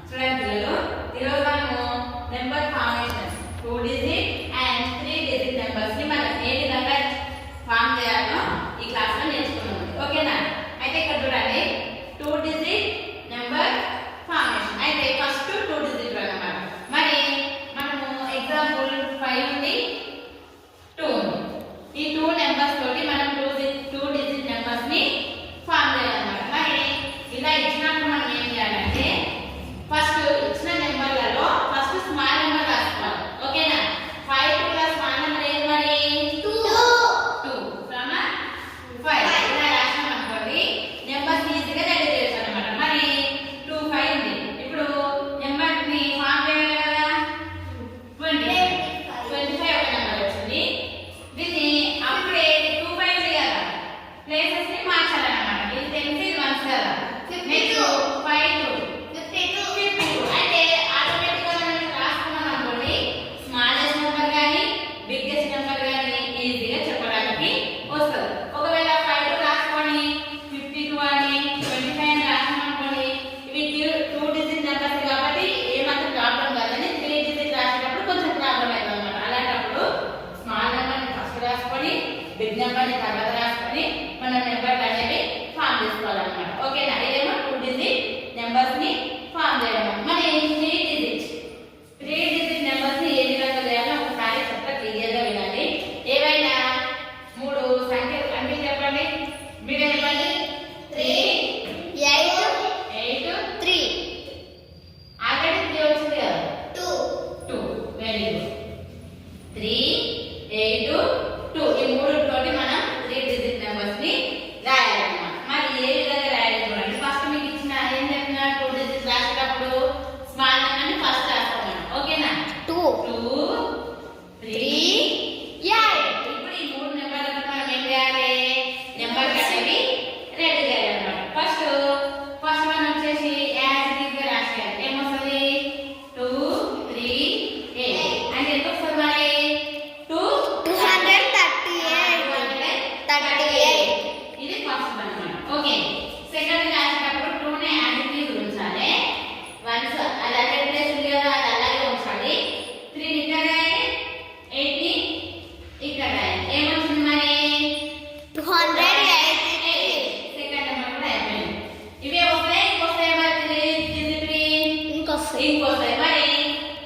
చూడండి పిల్లలు, ఈరోజు మనము number formation 2 digit and 3 digit numbers ని మనం ఏ విధంగా ఫార్మ్ చేయాలో ఈ క్లాస్ లో నేర్చుకున్నాం. ఓకేనా? అయితే ఇక్కడ చూడండి 2 డిజిట్ నెంబర్ ఫార్మేషన్. అయితే ఫస్ట్ 2 డిజిట్ అన్నమాట. మరి మనము ఎగ్జాంపుల్ 5 ఉంది, 2 ఉంది. ఈ 2 నెంబర్స్ తోటి మనం 2 డిజిట్ నెంబర్స్ ని ఫార్మ్ చేయాలన్నమాట. మరి ఇలా ఇచ్చినప్పుడు మనం ఏం చేయాలంటే ఫస్ట్ ఇచ్చిన నెంబర్లలో ఫస్ట్ స్మాల్ నెంబర్ రాసుకోవాలి. ఓకేనా? 5 ప్లస్ స్మాల్ నెంబర్ ఏది మరి 2 సరేనా? 5 ఇలా రాసినాం అనుకోండి నెంబర్స్ ఈజీగా రెడీ చేయొచ్చు అన్నమాట. మరి 2 5 ఉంది. ఇప్పుడు నెంబర్ ని ఫార్మ్ చేయాలి కదా, 25 ఒక నెంబర్ వచ్చింది. దీన్ని అప్పుడే 2 5 ఉంది కదా, ప్లేసెస్ ని మార్చాలన్నమాట. ఇది తెలిసి ఇది వన్స్ కదా, నెక్స్ట్ 5 52 అంటే ఆటోమేటిక్ గా మనం రాసుకున్నాం అనుకోండి స్మాలెస్ట్ నెంబర్ గానీ బిగ్గెస్ట్ నెంబర్ గానీ ఈజీగా చెప్పడానికి వస్తుంది. ఒకవేళ 5 రాసుకొని 52 అని 25 అని రాసాం అనుకోండి, ఇవి 2 డిజిట్ నెంబర్స్ కాబట్టి ఏమాత్రం ప్రాబ్లం కాదని 3 డిజిట్ రాసేటప్పుడు కొంచెం ప్రాబ్లం అవుతుంది అన్నమాట. అలాంటప్పుడు స్మాల్ నెంబర్ ని ఫస్ట్ రాసుకొని బిగ్ నెంబర్ ని తర్వాత రాసుకొని మనం నెంబర్లు అనేవి ఫామ్ చేసుకోవాలన్నమాట. ఓకేనా? ఇదేమో 2 డిజిట్ నెంబర్స్ ని ఫామ్ చేయడం. మరి 3 డిజిట్ నెంబర్స్ ని ఏ విధంగా చేయాలో ఒకసారి చెప్తా, క్లియర్ గా వినండి. ఏవైనా 3 సంఖ్యలు అంటే చెప్పండి, మీరే చెప్పండి. 3 8 3 ఆల్రెడీ 3 వచ్చింది కదా, 2 వెరీ గుడ్. 3 8 2 ఈ మూడు తోటి మనం 3 డిజిట్ నెంబర్స్ ని రాయాలన్నమాట. మరి ఏ విధంగా రాయాలి చూడండి. ఫస్ట్ మీకు ఇచ్చిన ఏం చెప్పిన 2 డిజిట్స్ రాసేటప్పుడు స్మాల్ నెంబర్ ని ఫస్ట్ రాసుకోమని. ఓకేనా? 2 3 8. ఇప్పుడు ఈ మూడు నెంబర్లను మనం ఏం చేయాలి, నెంబర్ అనేవి రెడీ చేయాలన్నమాట. ఫస్ట్ వన్ వచ్చేసి యాజ్ ఇట్ ఈజ్ గా రాసేయాలి. ఏమొస్తుంది 2 3 8 అంటే ఎంత వస్తుంది మరి 238. ఇది ఫస్ట్ అన్నమాట. ఓకే, సెకండ్ రాసేటప్పుడు 2 ని యాజ్ ఇట్ ఈజ్ ఉంచాలి. వన్స్ అలాగే ప్లేస్ ఉంది కదా, అది అలాగే ఉంచాలి. 3 ని ఇక్కడ రాయాలి, 8 ని ఇక్కడ రాయాలి. ఏమొచ్చింది మరి 288. సెకండ్ నెంబర్ కూడా అయిపోయింది. ఇవే వస్తాయి, ఇంకొస్తాయి మరి 3 ఇంకొస్తాయి. మరి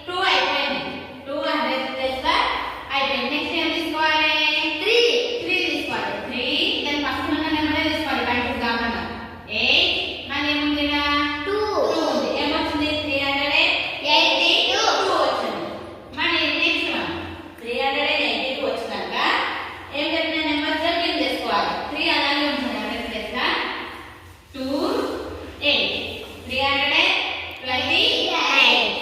2 అయిపోయింది. 200 ప్లస్ గా అయిపోయింది. నెక్స్ట్ ఏం తీసుకోవాలి 3 తీసుకోవాలి. 3 దాని పక్కన ఉన్న నెంబర్ తీసుకోవాలి, కన్ఫ్యూజ్ కాకుండా. 8 మన ఏముంది 2 ఉంది. ఏమొచ్చింది 382 వచ్చింది. మరి నెక్స్ట్ వన్ 382 వచ్చినాక ఏం చెప్పిన నెంబర్ జంపింగ్ చేసుకోవాలి. 3 అలాగే ఉంటుంది, 100 ప్లస్ గా 2 8 328.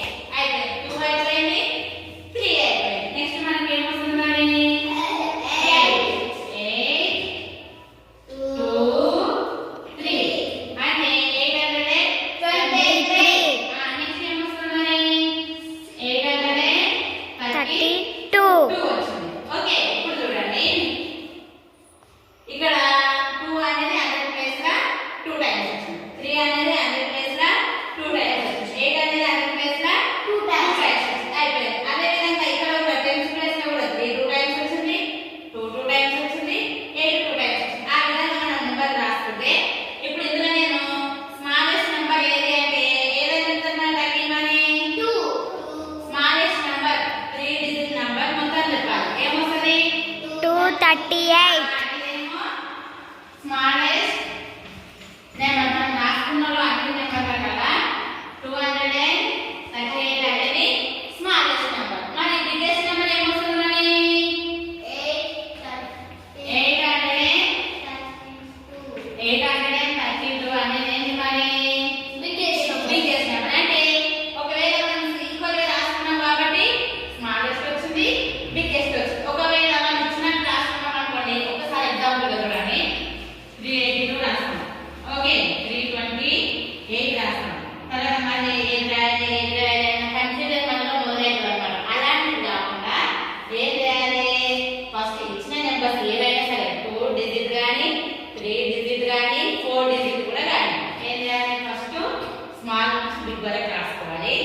బట్టి రాసుకోవాలి.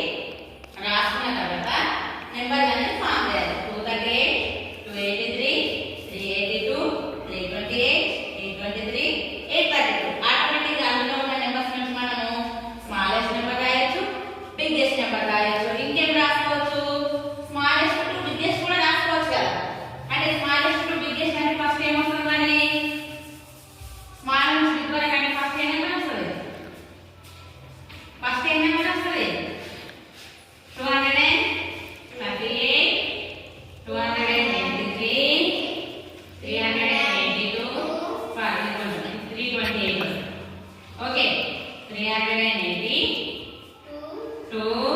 రాసుకున్న తర్వాత నెంబర్ అనేది ఫామ్ చేయాలి. 238, 283, 382, 328, 823, 832. ఆటోమేటిక్గా అందులో ఉన్న నెంబర్స్ నుంచి మనము స్మాలెస్ట్ నెంబర్ రాయొచ్చు, బిగ్గెస్ట్ నెంబర్ రాయొచ్చు. ఇంకేం రాసుకోవచ్చు? స్మాలెస్ట్ టు బిగ్గెస్ట్ కూడా రాసుకోవచ్చు కదా. అంటే స్మాలెస్ట్ టు బిగ్గెస్ట్ అంటే ఫస్ట్ ఏమొస్తుంది మరి? స్మాల్ నుంచి బిగ్ వరకు అంటే ఫస్ట్ ఏ నెంబర్ వస్తుంది? ఫస్ట్ ఏ నెంబర్ వస్తుంది? 238, 283, 382, 328. ఓకే, 380, 2